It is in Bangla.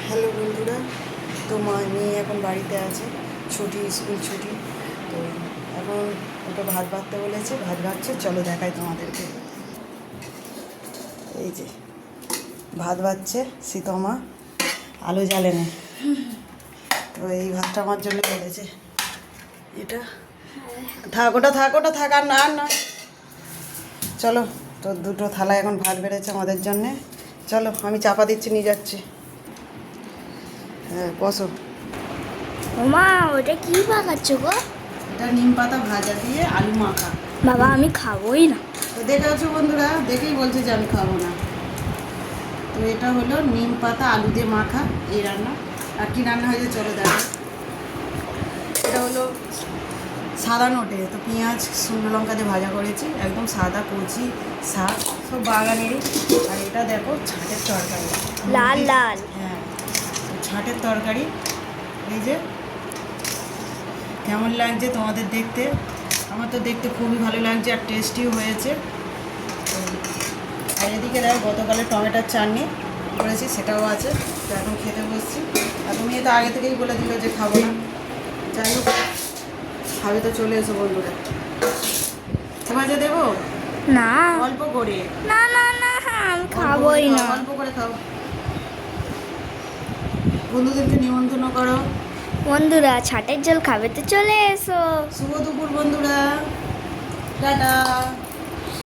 হ্যালো বন্ধুরা, তো মেয়ে এখন বাড়িতে আছে, ছুটি, স্কুল ছুটি। তো এখন ওকে ভাত বাড়তে বলেছে, ভাত বাড়ছে, চলো দেখাই তোমাদেরকে। এই যে ভাত বাড়ছে, সীতমা আলো জ্বালে না, তো এই ভাতটা আমার জন্য বলেছে। এটা থাক ওটা থাক, আর না চলো। তো দুটো থালা এখন ভাত বেড়েছে আমাদের জন্যে, চলো আমি চাপা দিচ্ছি, নিয়ে যাচ্ছি। হ্যাঁ বসো। ওমা, ওটা কি পাকাচ্ছ গো? এটা নিম পাতা ভাজা দিয়ে আলু মাখা। বাবা, আমি খাবোই না। তো দেখেছো বন্ধুরা, দেখেই বলছে যে আমি খাবো না। তো এটা হলো নিম পাতা আলু দিয়ে মাখা এই রান্না। আর কি রান্না হয়েছে চলো দেখো। এটা হলো সাদা নোটে, তো পেঁয়াজ শুকনো লঙ্কা দিয়ে ভাজা করেছি, একদম সাদা কচি শাক, সব বাগানেরই। আর এটা দেখো ছাটের তরকারি, লাল লাল। হ্যাঁ ছাটের তরকারি। এই যে কেমন লাগছে তোমাদের দেখতে? আমার তো দেখতে খুবই ভালো লাগছে আর টেস্টিও হয়েছে। আর এদিকে দেখো গতকালের টমেটোর চাটনি করেছি, সেটাও আছে। তো এখন খেতে বসছি। আর তুমি তো আগে থেকেই বলে দিল যে খাবো না, যাই হোক খাবে তো চলে এসো বন্ধুরা। ভাজা দেবো না অল্প করে, না না না, আমি খাবোই না। অল্প করে খাও। বন্ধুদেরকে নিমন্ত্রণ করো। বন্ধুরা, ছাটের জল খাবে তো চলে এসো। শুভ দুপুর বন্ধুরা, টাটা।